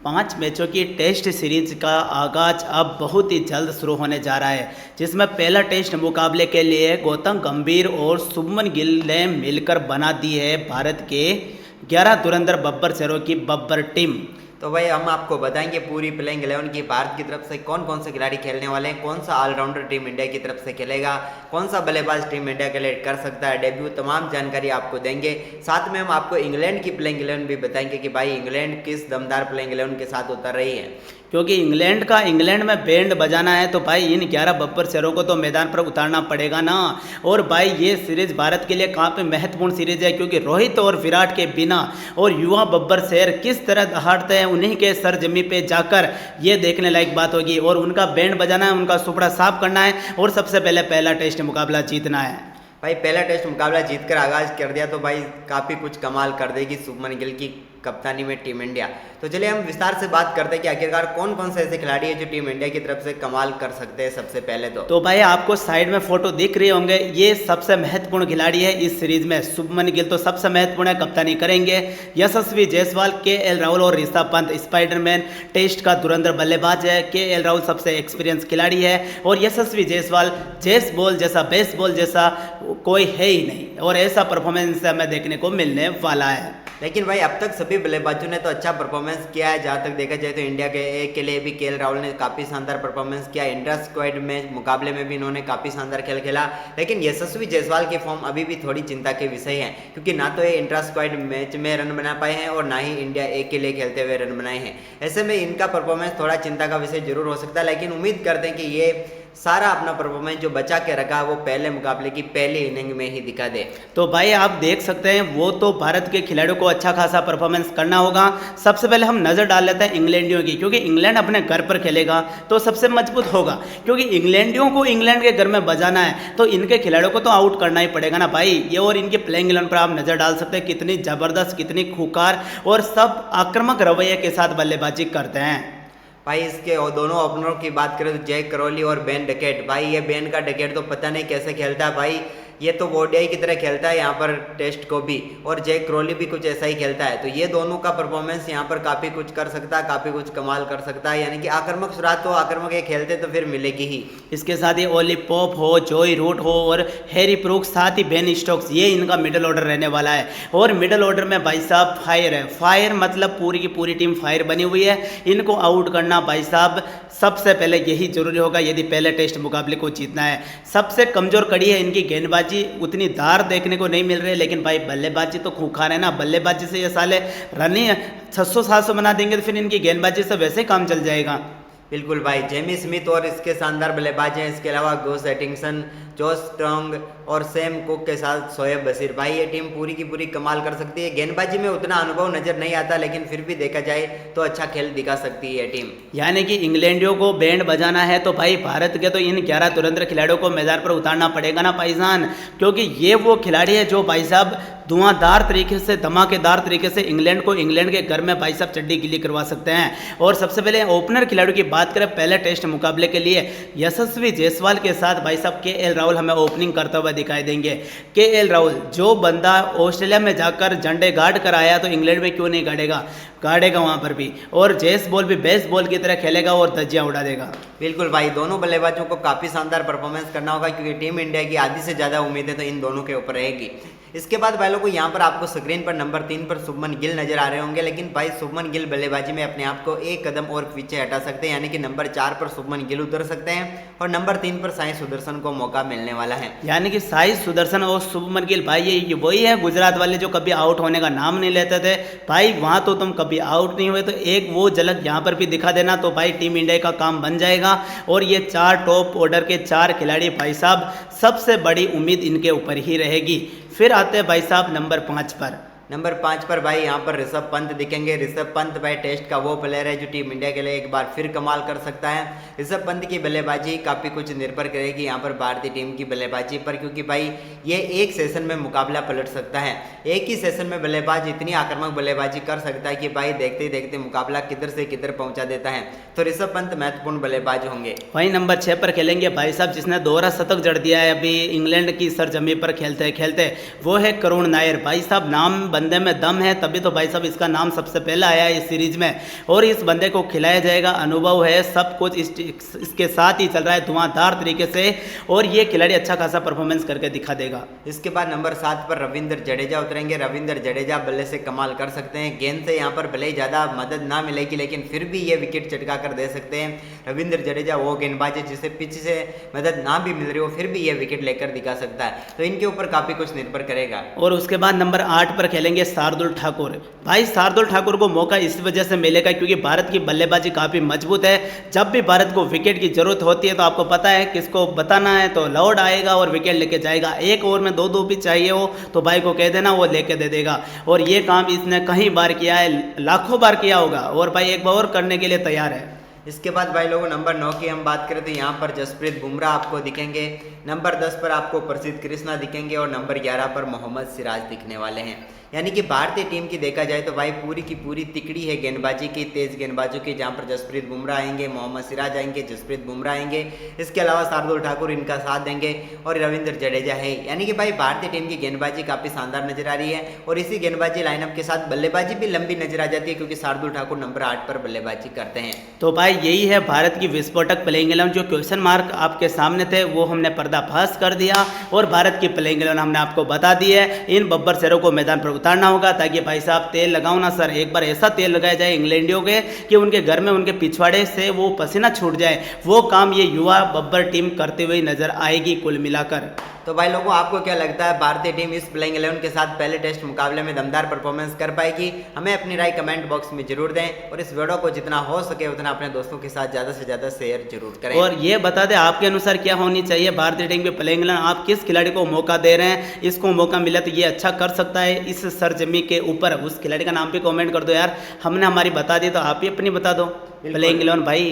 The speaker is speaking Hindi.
5 मैचों की टेस्ट सीरीज का आगाज अब बहुत ही जल्द शुरू होने जा रहा है, जिसमें पहला टेस्ट मुकाबले के लिए गौतम गंभीर और शुभमन गिल ने मिलकर बना दी है भारत के 11 धुरंधर बब्बर शहरों की बब्बर टीम। तो भाई हम आपको बताएंगे पूरी प्लेइंग 11 की भारत की तरफ से कौन कौन से खिलाड़ी खेलने वाले हैं, कौन सा ऑलराउंडर टीम इंडिया की तरफ से खेलेगा, कौन सा बल्लेबाज टीम इंडिया के लिए कर सकता है डेब्यू, तमाम जानकारी आपको देंगे। साथ में हम आपको इंग्लैंड की प्लेइंग 11 भी बताएंगे कि भाई इंग्लैंड किस दमदार प्लेइंग 11 के साथ उतर रही है, क्योंकि इंग्लैंड में बैंड बजाना है तो भाई इन 11 बब्बर शहरों को तो मैदान पर उतारना पड़ेगा ना। और भाई ये सीरीज भारत के लिए काफ़ी महत्वपूर्ण सीरीज है, क्योंकि रोहित और विराट के बिना और युवा बब्बर शहर किस तरह दहाड़ते हैं, उन्हीं के सरजमी पे जाकर ये देखने लायक बात होगी। और उनका बैंड बजाना है, उनका सुपड़ा साफ करना है और सबसे पहले पहला टेस्ट मुकाबला जीतना है। भाई पहला टेस्ट मुकाबला जीतकर आगाज कर दिया तो भाई काफ़ी कुछ कमाल कर देगी शुभमन गिल की कप्तानी में टीम इंडिया। तो चलिए हम विस्तार से बात करते हैं कि आखिरकार कौन कौन से ऐसे खिलाड़ी हैं जो टीम इंडिया की तरफ से कमाल कर सकते हैं। सबसे पहले तो भाई आपको साइड में फोटो दिख रहे होंगे, ये सबसे महत्वपूर्ण खिलाड़ी है इस सीरीज में। शुभमन गिल तो सबसे महत्वपूर्ण है, कप्तानी करेंगे। यशस्वी जायसवाल, KL राहुल और ऋषभ पंत स्पाइडरमैन टेस्ट का धुरंधर बल्लेबाज है। KL राहुल सबसे एक्सपीरियंस खिलाड़ी है और यशस्वी जायसवाल जेस बॉल जैसा बेसबॉल जैसा कोई है ही नहीं, और ऐसा परफॉर्मेंस हमें देखने को मिलने वाला है। लेकिन भाई अब तक सभी बल्लेबाजों ने तो अच्छा परफॉर्मेंस किया है। जहाँ तक देखा जाए तो इंडिया के लिए भी KL राहुल ने काफ़ी शानदार परफॉर्मेंस किया। इंडिया स्क्वाड में मुकाबले में भी इन्होंने काफ़ी शानदार खेल खेला। लेकिन यशस्वी जायसवाल की फॉर्म अभी भी थोड़ी चिंता के विषय है, क्योंकि ना तो ये इंट्रा स्क्वाड मैच में रन बना पाए हैं और ना ही इंडिया ए के लिए खेलते हुए रन बनाए हैं। ऐसे में इनका परफॉर्मेंस थोड़ा चिंता का विषय जरूर हो सकता है, लेकिन उम्मीद करते हैं कि ये सारा अपना परफॉर्मेंस जो बचा के रखा है वो पहले मुकाबले की पहली इनिंग में ही दिखा दे। तो भाई आप देख सकते हैं वो तो भारत के खिलाड़ियों को अच्छा खासा परफॉर्मेंस करना होगा। सबसे पहले हम नज़र डाल लेते हैं इंग्लैंडियों की, क्योंकि इंग्लैंड अपने घर पर खेलेगा तो सबसे मजबूत होगा। क्योंकि इंग्लैंडियों को इंग्लैंड के घर में बजाना है तो इनके खिलाड़ियों को तो आउट करना ही पड़ेगा ना भाई। ये और इनके प्लेइंग 11 पर आप नज़र डाल सकते हैं, कितनी ज़बरदस्त, कितनी खूंखार और सब आक्रामक रवैये के साथ बल्लेबाजी करते हैं। भाई इसके दोनों ओपनरों की बात करें तो जैक क्रॉली और बेन डकेट, भाई ये बेन का डकेट तो पता नहीं कैसे खेलता है भाई। ये तो ओडीआई की तरह खेलता है यहाँ पर टेस्ट को भी, और जैक क्रॉली भी कुछ ऐसा ही खेलता है। तो ये दोनों का परफॉर्मेंस यहाँ पर काफ़ी कुछ कर सकता है, काफ़ी कुछ कमाल कर सकता है। यानी कि आक्रामक शुरुआत तो आक्रामक ये खेलते तो फिर मिलेगी ही। इसके साथ ही ओली पोप हो, जोई रूट हो और हैरी ब्रूक्स, साथ ही बेन स्टोक्स, ये इनका मिडिल ऑर्डर रहने वाला है। और मिडिल ऑर्डर में भाई साहब फायर है। फायर मतलब पूरी की पूरी टीम फायर बनी हुई है। इनको आउट करना भाई साहब सबसे पहले यही जरूरी होगा यदि पहले टेस्ट मुकाबले को जीतना है। सबसे कमजोर कड़ी है इनकी गेंदबाजी, उतनी धार देखने को नहीं मिल रही है। लेकिन भाई बल्लेबाजी तो खूंखार है ना, बल्लेबाजी से ये साले रन ही 600-700 बना देंगे तो फिर इनकी गेंदबाजी से वैसे ही काम चल जाएगा। बिल्कुल भाई, जेमी स्मिथ और इसके शानदार बल्लेबाज हैं। इसके अलावा गोस एटिंगसन, जॉस स्ट्रॉन्ग और सैम कुक के साथ शोएब बशीर, भाई ये टीम पूरी की पूरी कमाल कर सकती है। गेंदबाजी में उतना अनुभव नजर नहीं आता, लेकिन फिर भी देखा जाए तो अच्छा खेल दिखा सकती है टीम। यानी कि इंग्लैंडियों को बैंड बजाना है तो भाई भारत के तो इन 11 धुरंधर खिलाड़ियों को मैदान पर उतारना पड़ेगा ना भाईजान, क्योंकि ये वो खिलाड़ी है जो भाई साहब धुआंधार तरीके से, धमाकेदार तरीके से इंग्लैंड को इंग्लैंड के घर में भाई साहब चड्डी गिल्ली करवा सकते हैं। और सबसे पहले ओपनर खिलाड़ियों की बात करें पहले टेस्ट मुकाबले के लिए, यशस्वी जायसवाल के साथ भाई साहब KL राहुल हमें ओपनिंग करते हुए दिखाई देंगे। KL राहुल जो बंदा ऑस्ट्रेलिया में जाकर झंडे गाड़ कर आया तो इंग्लैंड में क्यों नहीं गाड़ेगा वहाँ पर भी। और जेस बॉल भी बेस बॉल की तरह खेलेगा और धज्जियाँ उड़ा देगा। बिल्कुल भाई, दोनों बल्लेबाजों को काफ़ी शानदार परफॉर्मेंस करना होगा, क्योंकि टीम इंडिया की आधी से ज़्यादा उम्मीदें तो इन दोनों के ऊपर रहेगी। इसके बाद भाई लोगों यहाँ पर आपको स्क्रीन पर नंबर 3 पर शुभमन गिल नजर आ रहे होंगे, लेकिन भाई शुभमन गिल बल्लेबाजी में अपने आप को एक कदम और पीछे हटा सकते हैं। यानी कि नंबर 4 पर शुभमन गिल उतर सकते हैं और नंबर 3 पर साई सुदर्शन को मौका मिलने वाला है। यानी कि साई सुदर्शन और शुभमन गिल भाई ये वही है गुजरात वाले जो कभी आउट होने का नाम नहीं लेते थे भाई। वहाँ तो तुम कभी आउट नहीं हुए, तो एक वो झलक यहाँ पर भी दिखा देना तो भाई टीम इंडिया का काम बन जाएगा। और ये 4 टॉप ऑर्डर के 4 खिलाड़ी भाई साहब, सबसे बड़ी उम्मीद इनके ऊपर ही रहेगी। फिर आते हैं भाई साहब नंबर 5 पर। नंबर 5 पर भाई यहाँ पर ऋषभ पंत दिखेंगे। ऋषभ पंत भाई टेस्ट का वो प्लेयर है जो टीम इंडिया के लिए एक बार फिर कमाल कर सकता है। ऋषभ पंत की बल्लेबाजी काफ़ी कुछ निर्भर करेगी यहाँ पर भारतीय टीम की बल्लेबाजी पर, क्योंकि भाई ये एक सेशन में मुकाबला पलट सकता है। एक ही सेशन में बल्लेबाज इतनी आक्रामक बल्लेबाजी कर सकता है कि भाई देखते ही देखते मुकाबला किधर से किधर पहुँचा देता है। तो ऋषभ पंत महत्वपूर्ण बल्लेबाज होंगे। वहीं नंबर 6 पर खेलेंगे भाई साहब जिसने दोहरा शतक जड़ दिया है अभी इंग्लैंड की सरजमी पर खेलते खेलते, वो है करुण नायर। भाई साहब नाम बंदे में दम है, तभी तो भाई साहब इसका नाम सबसे पहले आया है इस सीरीज में। और इस बंदे को खिलाया जाएगा, अनुभव है, सब कुछ इसके साथ ही चल रहा है धुआंधार तरीके से, और ये खिलाड़ी अच्छा खासा परफॉर्मेंस करके दिखा देगा। इसके बाद नंबर 7 पर रविंद्र जडेजा उतरेंगे। रविंद्र जडेजा बल्ले से कमाल कर सकते हैं। गेंद से यहाँ पर भले ही ज़्यादा मदद ना मिलेगी, लेकिन फिर भी ये विकेट चटका कर दे सकते हैं। रविंद्र जडेजा वो गेंदबाज है जिसे पिच से मदद ना भी मिल रही हो, फिर भी ये विकेट लेकर दिखा सकता है, तो इनके ऊपर काफ़ी कुछ निर्भर करेगा। और उसके बाद नंबर 8 पर खेलेंगे शार्दुल ठाकुर। भाई शार्दुल ठाकुर को मौका इस वजह से मिलेगा क्योंकि भारत की बल्लेबाजी काफ़ी मजबूत है। जब भी भारत को विकेट की जरूरत होती है तो आपको पता है किसको बताना है, तो लॉर्ड आएगा और विकेट लेके जाएगा। एक ओवर में दो भी चाहिए हो तो भाई को कह देना, वो लेके दे देगा। और ये काम इसने कई बार किया है, लाखों बार किया होगा, और भाई एक बार और करने के लिए तैयार है। इसके बाद भाई लोगों नंबर 9 की हम बात करें तो यहाँ पर जसप्रीत बुमराह आपको दिखेंगे। नंबर 10 पर आपको प्रसिद्ध कृष्णा दिखेंगे और नंबर 11 पर मोहम्मद सिराज दिखने वाले हैं। यानी कि भारतीय टीम की देखा जाए तो भाई पूरी की पूरी तिकड़ी है गेंदबाजी की, तेज गेंदबाजों की, जहाँ पर जसप्रीत बुमराह आएंगे, मोहम्मद सिराज आएंगे, जसप्रीत बुमराह आएंगे, इसके अलावा शार्दुल ठाकुर इनका साथ देंगे और रविंद्र जडेजा है। यानी कि भाई भारतीय टीम की गेंदबाजी काफ़ी शानदार नजर आ रही है और इसी गेंदबाजी लाइनअप के साथ बल्लेबाजी भी लंबी नजर आ जाती है क्योंकि शार्दुल ठाकुर नंबर 8 पर बल्लेबाजी करते हैं। तो भाई यही है भारत की विस्फोटक प्लेइंग 11। जो क्वेश्चन मार्क आपके सामने थे वो हमने पर्दाफाश कर दिया और भारत की प्लेइंग 11 हमने आपको बता दी है। इन बब्बर शेरों को मैदान पर उतारना होगा ताकि भाई साहब तेल लगाओ ना सर, एक बार ऐसा तेल लगाया जाए इंग्लैंडियों के कि उनके घर में उनके पिछवाड़े से वो पसीना छूट जाए। वो काम ये युवा बब्बर टीम करते हुए नजर आएगी कुल मिलाकर। तो भाई लोगों आपको क्या लगता है भारतीय टीम इस प्लेइंग 11 के साथ पहले टेस्ट मुकाबले में दमदार परफॉर्मेंस कर पाएगी? हमें अपनी राय कमेंट बॉक्स में जरूर दें और इस वीडियो को जितना हो सके उतना अपने दोस्तों के साथ ज़्यादा से ज़्यादा शेयर जरूर करें। और ये बता दें आपके अनुसार क्या होनी चाहिए भारतीय टीम के प्लेइंग 11? आप किस खिलाड़ी को मौका दे रहे हैं? इसको मौका मिला तो ये अच्छा कर सकता है इस सरजमी के ऊपर, उस खिलाड़ी का नाम भी कमेंट कर दो यार। हमने हमारी बता दी तो आप ही अपनी बता दो प्लेइंग 11 भाई।